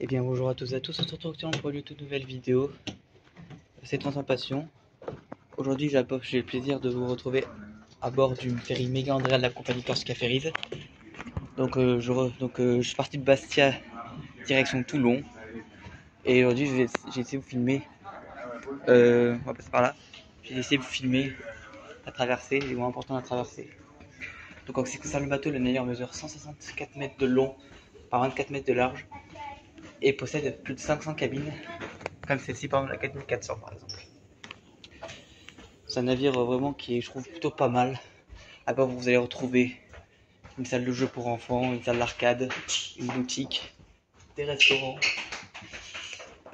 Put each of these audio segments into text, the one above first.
Eh bien bonjour à tous et à tous, on se retrouve actuellement pour une toute nouvelle vidéo. C'est Transat Passion. Aujourd'hui j'ai le plaisir de vous retrouver à bord du ferry Méga Andrea de la compagnie Corsica Ferries. Donc, je suis parti de Bastia direction Toulon. Et aujourd'hui j'ai essayé de vous filmer, on va passer par là. J'ai essayé de vous filmer la traversée, les moments importants à traverser. Donc en ce qui concerne le bateau, le navire mesure 164 mètres de long par 24 mètres de large et possède plus de 500 cabines, comme celle-ci par exemple la 4400 par exemple. C'est un navire vraiment qui est, je trouve, plutôt pas mal. À bord, vous allez retrouver une salle de jeu pour enfants, une salle d'arcade, une boutique, des restaurants,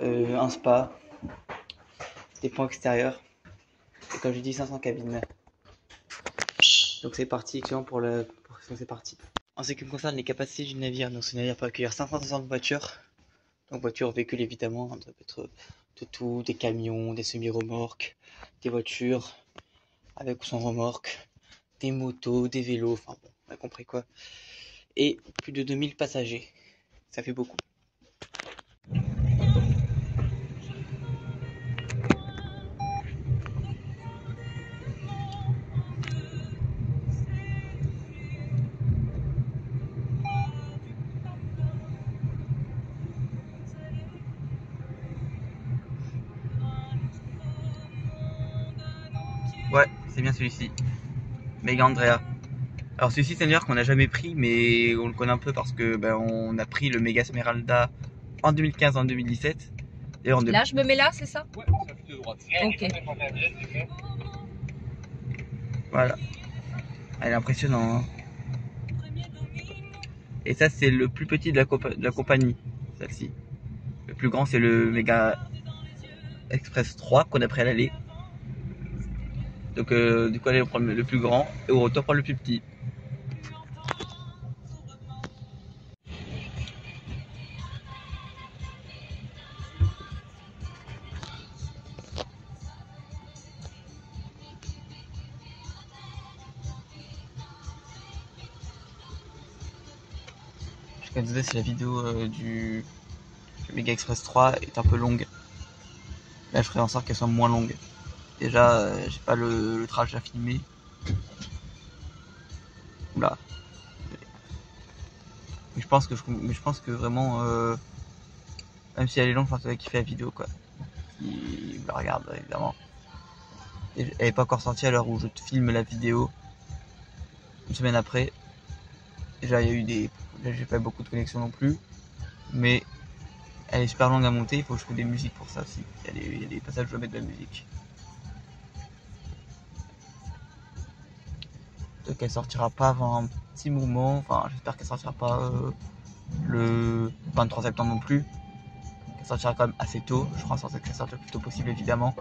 un spa, des ponts extérieurs. Et comme j'ai dit, 500 cabines. Donc c'est parti, c'est parti. En ce qui me concerne les capacités du navire, donc ce navire peut accueillir 560 voitures. Donc voitures, véhicules évidemment, ça peut être de tout, des camions, des semi-remorques, des voitures avec ou sans remorque, des motos, des vélos, enfin bon, on a compris quoi. Et plus de 2000 passagers, ça fait beaucoup. Ouais, c'est bien celui-ci, Méga Andrea. Alors celui-ci c'est un navire qu'on n'a jamais pris, mais on le connaît un peu parce que on a pris le Méga Smeralda en 2015, en 2017. Là, je me mets là, c'est ça? Ouais, ça fait de droite. Ok. Voilà. Elle est impressionnante. Hein. Et ça, c'est le plus petit de la compagnie, celle-ci. Le plus grand, c'est le Méga Express 3 qu'on a pris à l'aller. Donc, du coup, allez prendre le plus grand et au retour prendre le plus petit. Comme je disais, si la vidéo du Méga Express 3 est un peu longue, là je ferai en sorte qu'elle soit moins longue. Déjà, j'ai pas le trajet à filmer. Oula. Mais je pense que vraiment, même si elle est longue, je pense qu'il fait la vidéo quoi. Qui la regarde évidemment. Et elle n'est pas encore sortie à l'heure où je te filme la vidéo. Une semaine après. Déjà il y a eu là, j'ai pas beaucoup de connexion non plus. Mais elle est super longue à monter, il faut que je trouve des musiques pour ça aussi. Il y a des passages où je dois mettre de la musique. Donc elle sortira pas avant un petit moment. Enfin j'espère qu'elle sortira pas le 23 septembre non plus. Elle sortira quand même assez tôt. Je ferai en sorte qu'elle sorte le plus tôt possible évidemment.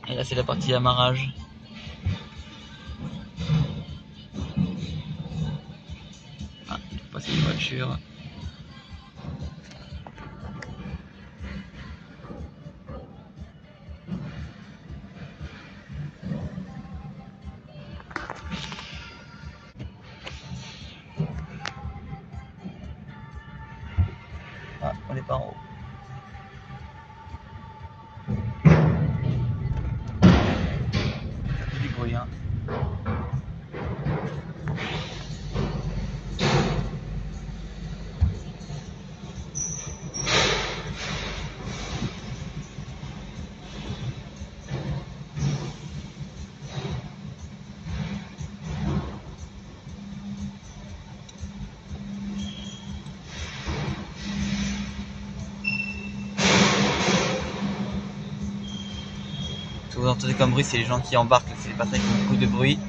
Et là c'est la partie amarrage. Ah, il faut passer une voiture. Ah, on n'est pas en haut. Ça fait du bruit hein. Ce que vous entendez comme bruit, c'est les gens qui embarquent, c'est les passages qui font beaucoup de bruit.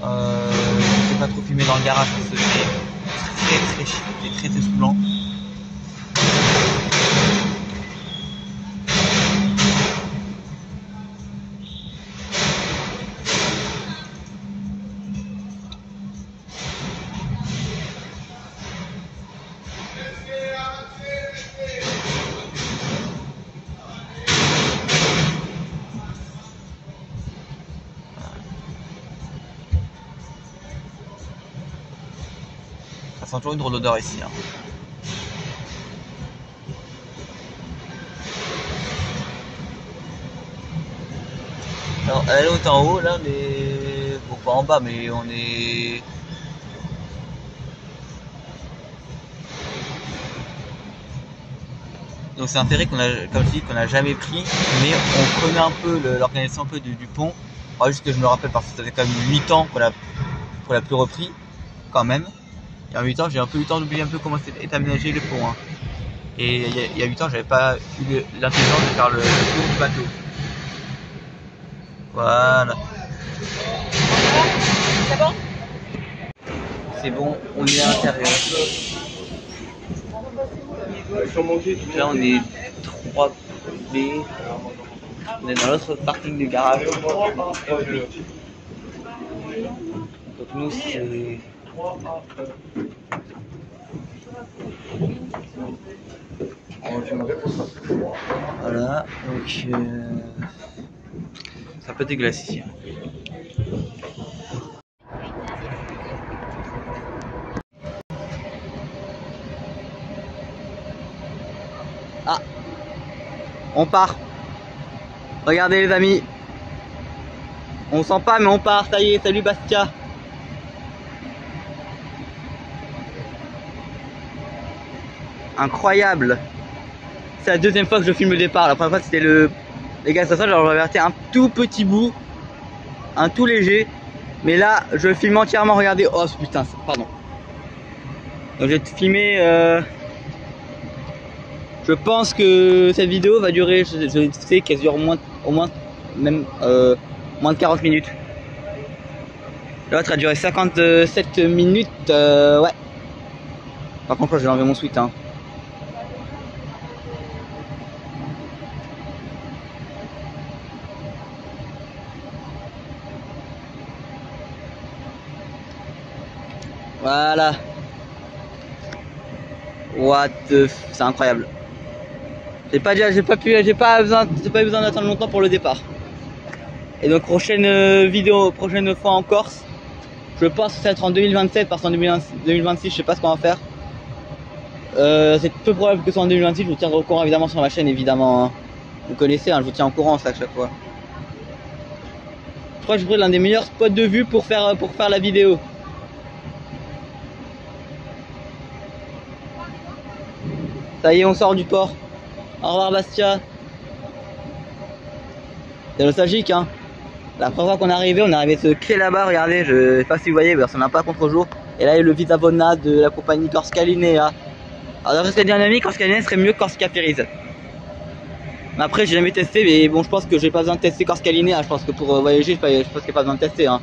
Je ne sais pas trop filmer dans le garage parce que c'est très saoulant. sent toujours une drôle d'odeur ici. Hein. Alors, elle est en haut, là, on est... Bon, pas en bas, mais on est... Donc c'est un ferry qu'on a, comme je dis, qu'on n'a jamais pris, mais on connaît un peu l'organisation un peu du pont. Alors, juste que je me rappelle parce que ça fait quand même 8 ans qu'on l'a plus repris, quand même. Et en 8 ans, j'ai un peu eu le temps d'oublier un peu comment est aménagé le pont. Hein. Et il y a 8 ans, j'avais pas eu l'intelligence de faire le tour du bateau. Voilà. C'est bon? C'est bon, on est à l'intérieur. Là, on est 3B. On est dans l'autre parking du garage. Donc nous, c'est... Voilà, donc c'est un peu dégueulasse ici. Ah, on part. Regardez les amis. On sent pas mais on part, ça y est, salut Bastia. Incroyable. C'est la deuxième fois que je filme le départ. La première fois c'était le... Les gars, ça j'avais averti un tout petit bout. Un tout léger. Mais là, je filme entièrement, regardez. Oh putain, pardon. Donc je vais te filmer... Je pense que cette vidéo va durer, je sais qu'elle dure au moins même moins de 40 minutes. L'autre a duré 57 minutes, ouais. Par contre, je vais enlever mon sweat. Hein. Voilà. What the f... C'est incroyable. J'ai pas besoin d'attendre longtemps pour le départ. Et donc prochaine vidéo, prochaine fois en Corse. Je pense que ça va être en 2027 parce qu'en 2026 je sais pas ce qu'on va faire. C'est peu probable que ce soit en 2026, je vous tiendrai au courant évidemment sur ma chaîne évidemment. Hein. Vous connaissez, hein, je vous tiens au courant ça à chaque fois. Je crois que je ferai l'un des meilleurs spots de vue pour faire la vidéo. Ça y est, on sort du port. Au revoir Bastia. C'est nostalgique hein. La première fois qu'on est arrivé, on est arrivé de ce quai là-bas, regardez, je sais pas si vous voyez, parce qu'on n'a pas contre-jour. Et là il y a le Visavona de la compagnie Corsica Linea. Alors d'après ce qu'a dit un ami, Corsica Linea serait mieux que Corsica Ferries. Mais après j'ai jamais testé, mais bon je pense que j'ai pas besoin de tester Corsica Linea. Je pense que pour voyager, je pense qu'il n'y a pas besoin de tester. Hein.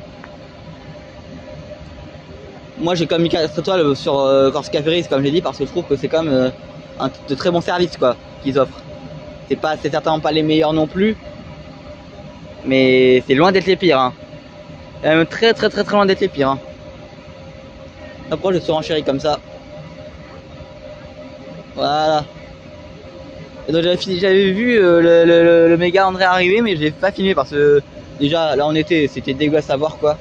Moi j'ai comme mis 4 étoiles sur Corsica Ferries, comme j'ai dit, parce que je trouve que c'est quand même de très bons services quoi qu'ils offrent. C'est certainement pas les meilleurs non plus, mais c'est loin d'être les pires. Hein. Même très loin d'être les pires. Hein. Après je surenchéris comme ça. Voilà. Et donc j'avais vu le méga André arriver, mais j'ai pas filmé parce que déjà là on était, c'était dégueulasse à voir quoi.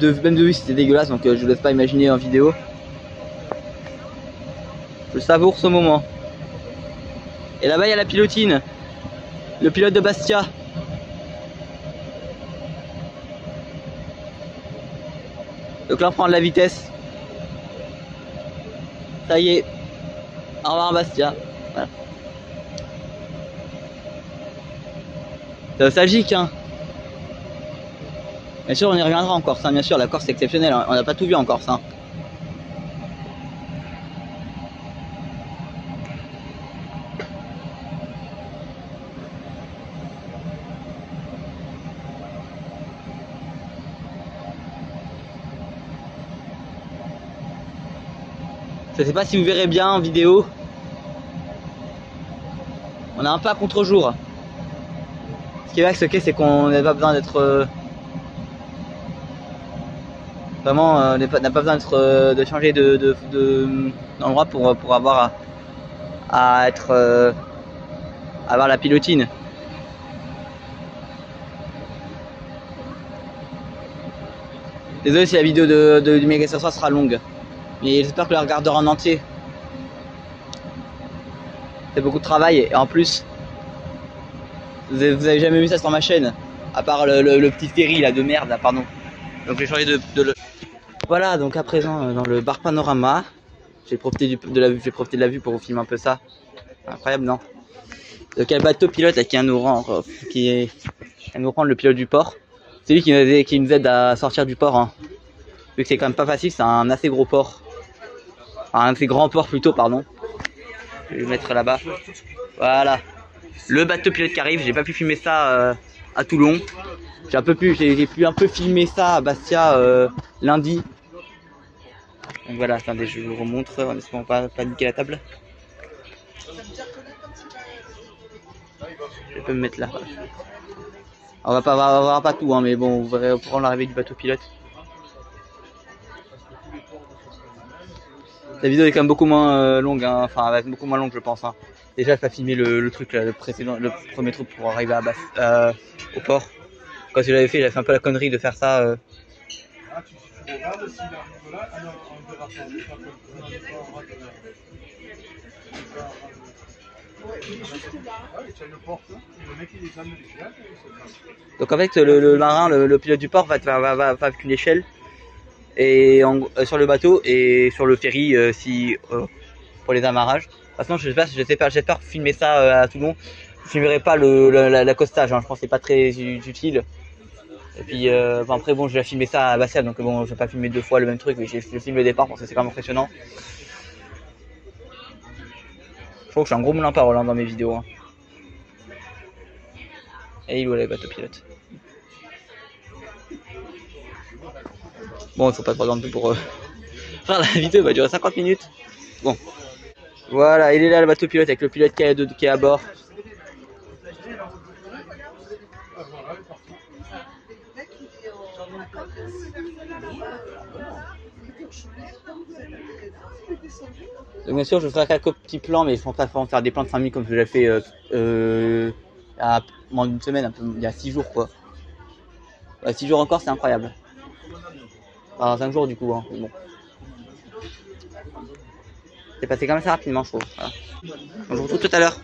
Même de vue c'était dégueulasse, donc je ne laisse pas imaginer en vidéo. Je savoure ce moment. Et là-bas il y a la pilotine, le pilote de Bastia. Donc là on prend de la vitesse. Ça y est. Au revoir Bastia. Voilà. C'est nostalgique hein. Bien sûr on y reviendra en Corse, hein. Bien sûr la Corse c'est exceptionnel, hein. On n'a pas tout vu en Corse. Hein. Je sais pas si vous verrez bien en vidéo. On a un peu à contre-jour. Ce qui est vrai avec ce quai, c'est qu'on n'a pas besoin d'être vraiment, n'a pas besoin de changer d'endroit pour avoir à être avoir la pilotine. Désolé si la vidéo du méga ce soir sera longue. Mais j'espère que vous la regarderez en entier. C'est beaucoup de travail et en plus, vous avez jamais vu ça sur ma chaîne. À part le petit ferry là de merde là, pardon. Donc j'ai changé Voilà, donc à présent dans le bar Panorama, j'ai profité de la vue pour vous filmer un peu ça. Incroyable, non? Donc il y a le bateau pilote là, qui vient nous rendre le pilote du port. C'est lui qui nous aide à sortir du port. Hein. Vu que c'est quand même pas facile, c'est un assez gros port. Enfin, un assez grand port plutôt, pardon. Je vais le mettre là-bas. Voilà. Le bateau pilote qui arrive, j'ai pas pu filmer ça à Toulon. J'ai pu un peu filmer ça à Bastia lundi. Donc voilà, attendez, je vous remontre en espérant pas niquer la table. Je peux me mettre là. On va voir pas tout, hein, mais bon, vous verrez au courant de l'arrivée du bateau pilote. La vidéo est quand même beaucoup moins longue, hein. Enfin, elle va être beaucoup moins longue, je pense. Hein. Déjà, j'ai pas filmé le truc, là, le premier truc pour arriver au port. Quand j'avais fait un peu la connerie de faire ça. Donc en fait le marin, le pilote du port va avec une échelle et sur le bateau et sur le ferry pour les amarrages. De toute façon j'espère filmer ça à Toulon. Je filmerai pas l'accostage, hein, je pense que c'est pas très utile. Et puis après bon, je vais filmer ça à Bastia, donc bon, je vais pas filmer deux fois le même truc, mais je filme le départ parce que c'est quand même impressionnant. Je trouve que je suis un gros moulin à parole dans mes vidéos. Hein. Et il est où le bateau pilote? Bon, il faut pas trop de pour faire la vidéo, va durer 50 minutes. Bon, voilà, il est là le bateau pilote avec le pilote qui est à bord. Donc bien sûr, je ferai quelques petits plans, mais je pense pas faire des plans de 5 minutes comme je l'ai fait il y a moins d'une semaine, il y a 6 jours quoi. 6 jours encore, c'est incroyable. Enfin, 5 jours du coup, hein, mais bon. C'est passé comme ça rapidement, je trouve. Voilà. Donc, je vous retrouve tout à l'heure.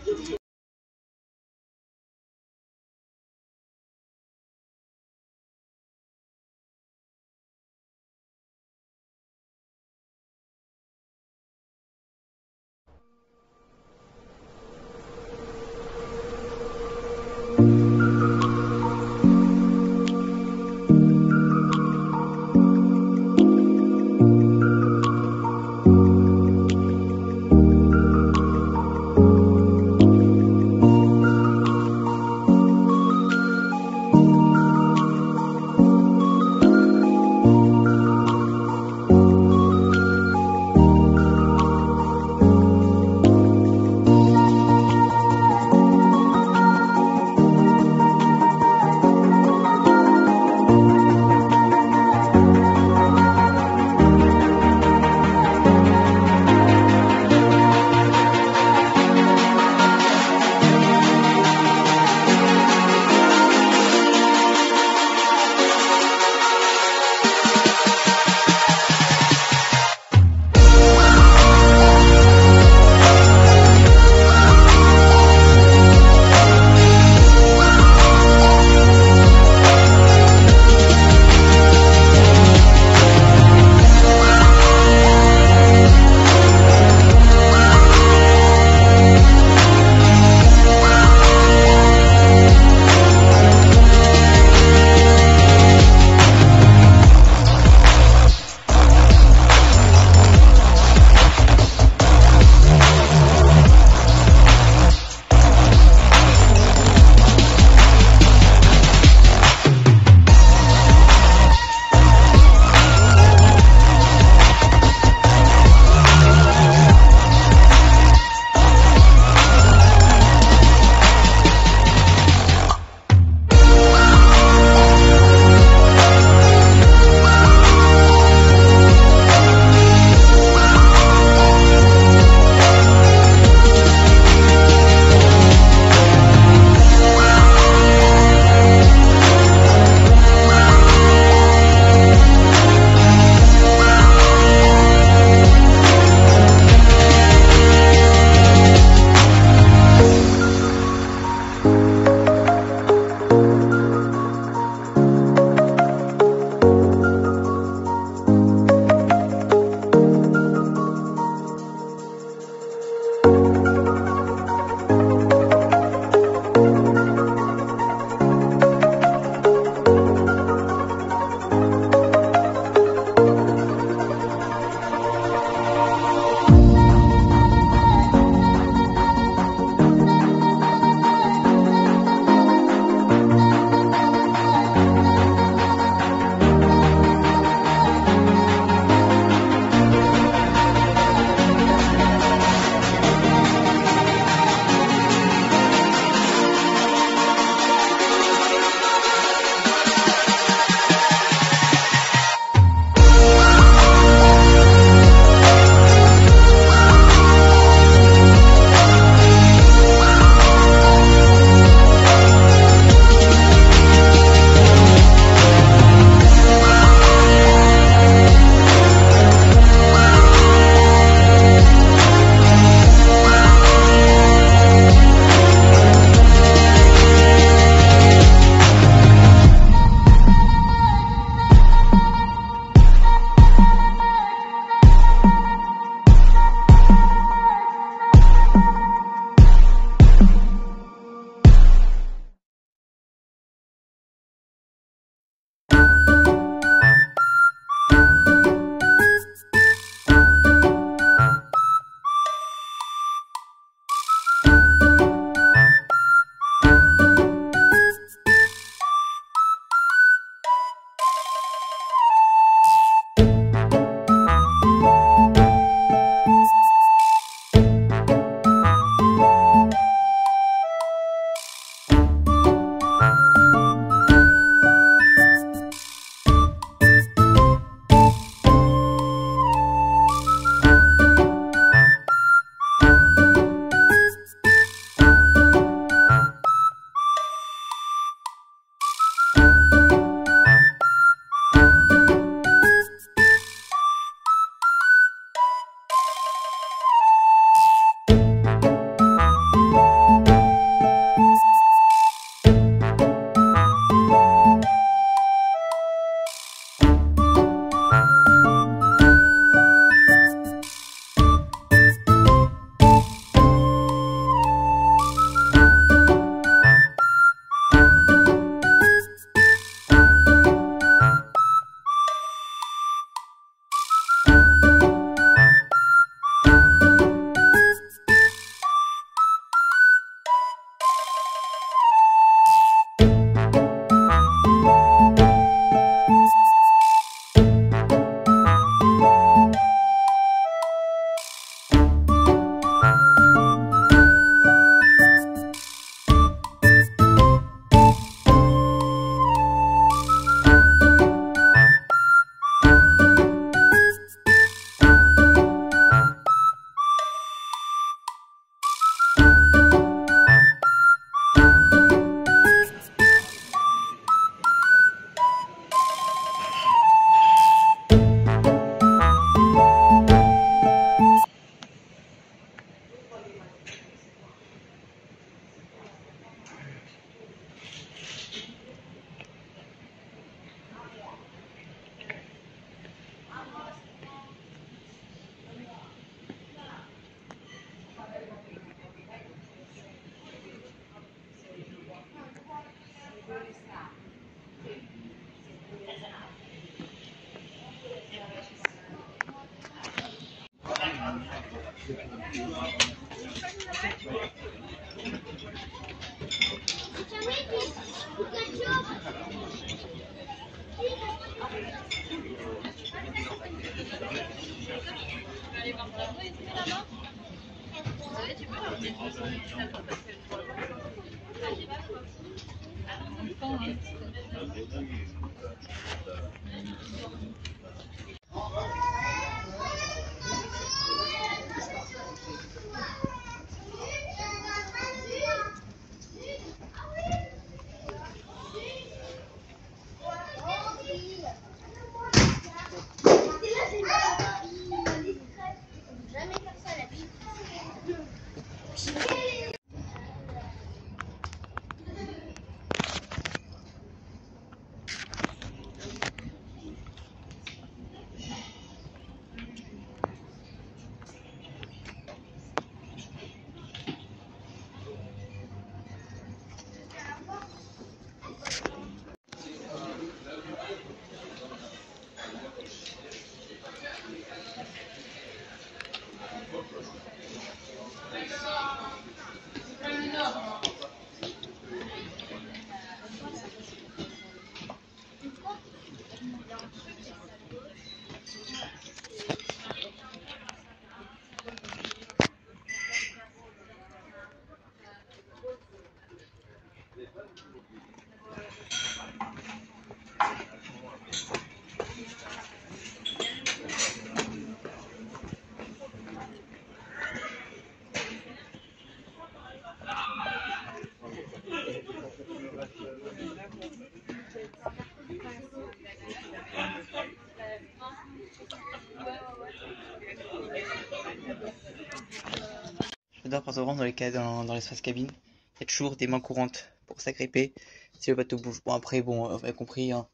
J'adore quand on rentre dans l'espace cabine, il y a toujours des mains courantes pour s'agripper si le bateau bouge. Bon après, bon, vous avez compris, hein,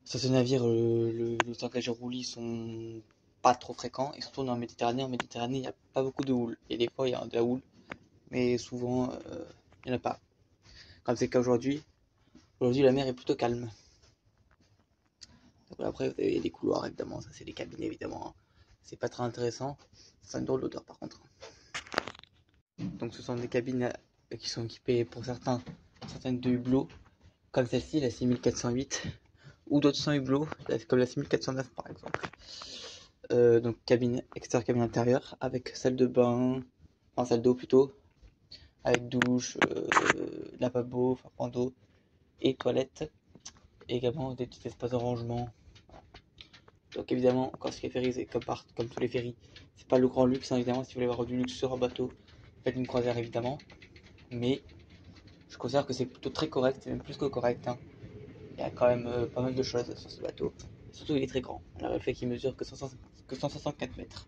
sur ce navire, le tanklage et roulis sont pas trop fréquents, et surtout dans la Méditerranée. En Méditerranée, il n'y a pas beaucoup de houle, et des fois il y a de la houle, mais souvent il n'y en a pas. Comme c'est le cas aujourd'hui, la mer est plutôt calme. Donc après, vous avez des couloirs évidemment, ça c'est des cabines évidemment, hein. C'est pas très intéressant, ça a une drôle d'odeur par contre. Donc ce sont des cabines qui sont équipées pour certaines de hublots, comme celle-ci, la 6408, ou d'autres sans hublot, comme la 6409 par exemple. Donc cabine extérieure, cabine intérieure, avec salle de bain, enfin salle d'eau plutôt, avec douche, lavabo, enfin point d'eau et toilette, et également des petits espaces de rangement. Donc évidemment, quand c'est ferry, comme tous les ferries, c'est pas le grand luxe, hein, évidemment. Si vous voulez avoir du luxe sur un bateau, faites une croisière évidemment, mais je considère que c'est plutôt très correct, c'est même plus que correct, hein. Il y a quand même pas mal de choses sur ce bateau, surtout il est très grand, alors le fait qu'il mesure que 164 mètres.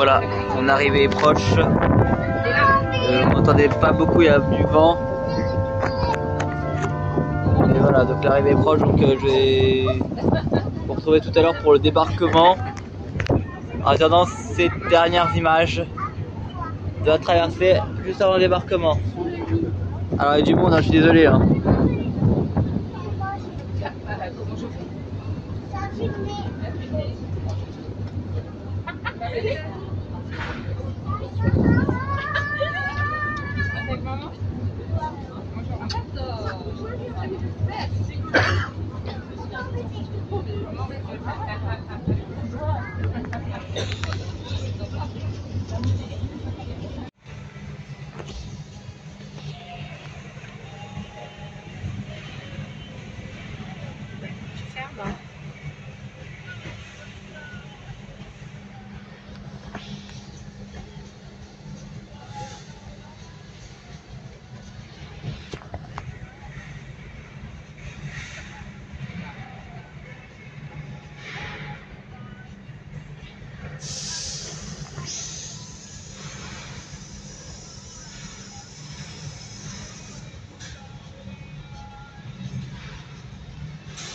voilà, mon arrivée est proche. Vous m'entendez pas beaucoup, il y a du vent. Et voilà, donc l'arrivée est proche, donc je vais vous retrouver tout à l'heure pour le débarquement. En attendant ces dernières images de la traversée juste avant le débarquement. Alors il y a du monde, hein, je suis désolé. Hein.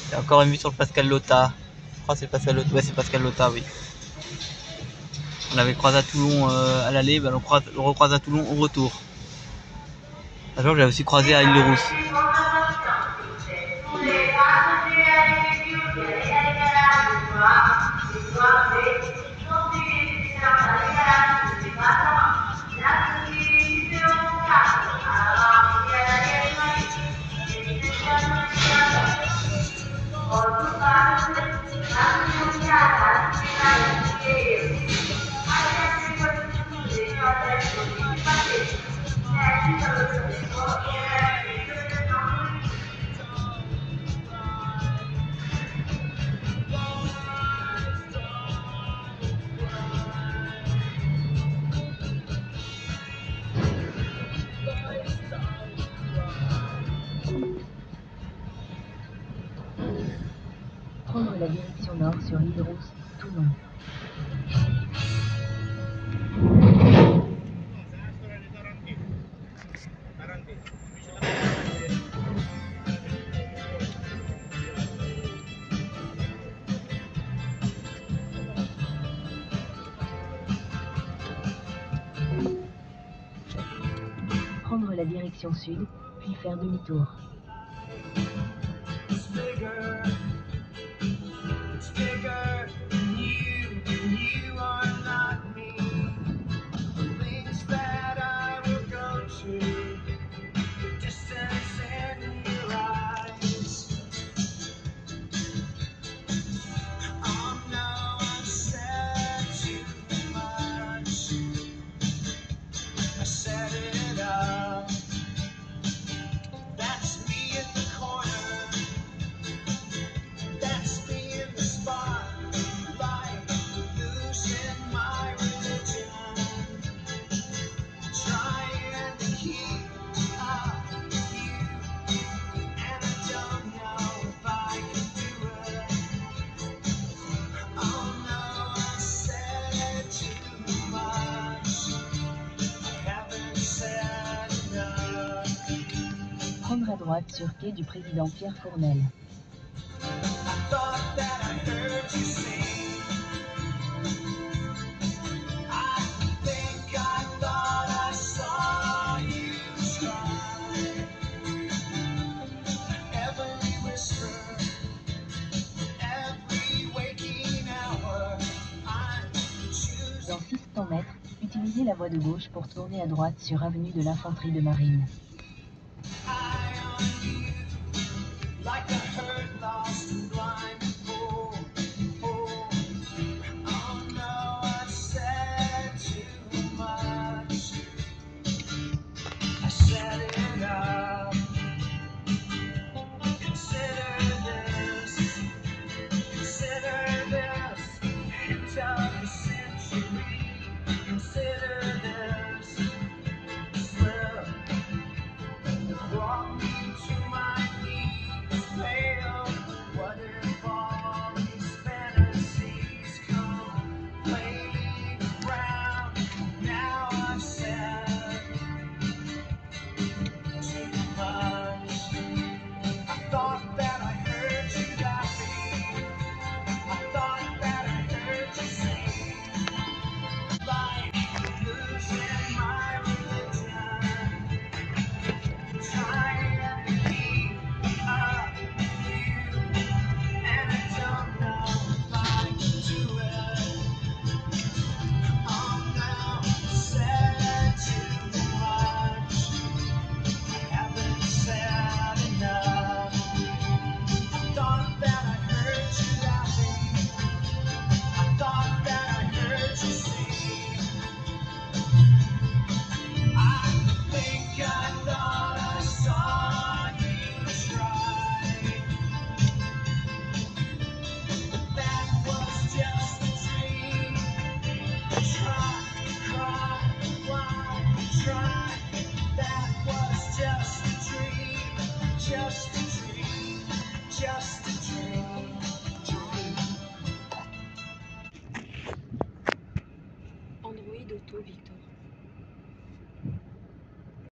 Il y a encore une vue sur le Pascal Lota. Je crois que c'est Pascal Lota. Ouais, c'est Pascal Lota, oui. On l'avait croisé à Toulon à l'aller, ben on le recroise à Toulon au retour. Un jour, je l'avais aussi croisé à Île-de-Rousse. Prendre la direction nord sur l'Île-Rousse, Toulon. Prendre la direction sud, puis faire demi-tour. Prendre à droite sur quai du président Pierre Fournel. Dans 600 mètres, utilisez la voie de gauche pour tourner à droite sur avenue de l'Infanterie de Marine. Brought me to my knees, pale Android Auto, Victor.